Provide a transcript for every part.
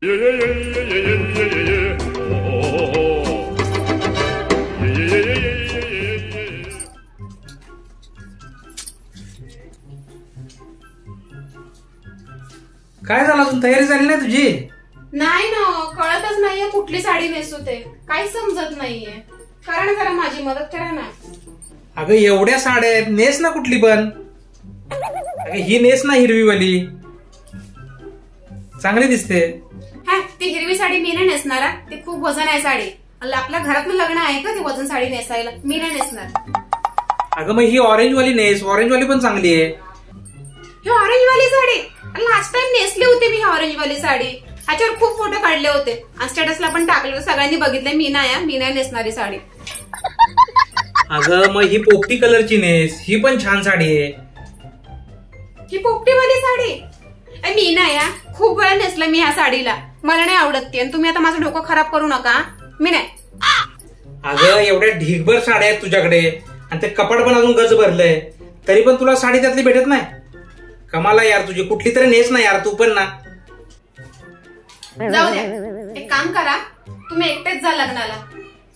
काय झालं, अजून तयारी झाली नाही तुझी? नाही ना, कळतच नाहीये कुठली साडी नेसू ते, काही समजत नाहीये. करा ना जरा माझी मदत करा ना. अगं एवढ्या साड्या आहेत, नेस ना कुठली पण. अगं ही नेस ना हिरवीवाली, चांगली दिसते. हा, ती हिरवी साडी मी नाही नेसणार. ती खूप वजन आहे साडी. आपल्या घरातलं लग्न आहे का ती वजन साडी नेसायला? मी नाही नेसणार. अगं मग ही ऑरेंज वाली नेस, ऑरेंज वाली पण चांगली आहे. ही ऑरेंज वाली साडी लास्ट टाइम नेसली होती मी. ऑरेंज वाली साडी ह्याच्यावर खूप फोटो काढले होते आणि स्टेटसला पण टाकले, सगळ्यांनी बघितले. मी नाही नेसणारी साडी. अगं मग ही पोपटी कलरची नेस, ही पण छान साडी आहे. ही पोपटीवाली साडी मी नाही. खूप वेळा नेसलं मी ह्या साडीला, मला नाही आवडत ती. आणि तुम्ही आता माझं डोकं खराब करू नका. मी नाही. अगं एवढ्या ढीगभर साड्या आहेत तुझ्याकडे आणि ते कपाट पण अजून गज भरलंय, तरी पण तुला साडी त्यातली भेटत नाही. कमाला यार तुझी, कुठली तरी नेस ना यार तू पण ना. जाऊ द्या, एक काम करा, तुम्ही एकटेच जा लग्नाला.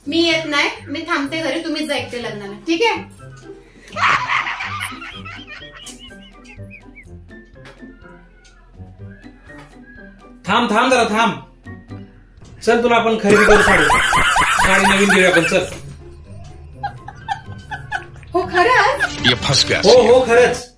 मी येत नाही, मी थांबते घरी. तुम्हीच जा एकटे लग्नाला, ठीक आहे? थांब थांब जरा थांब. चल तुला आपण खरेदी करू साडी नवीन घेऊया आपण. चल. हो खरंच? हो खरंच.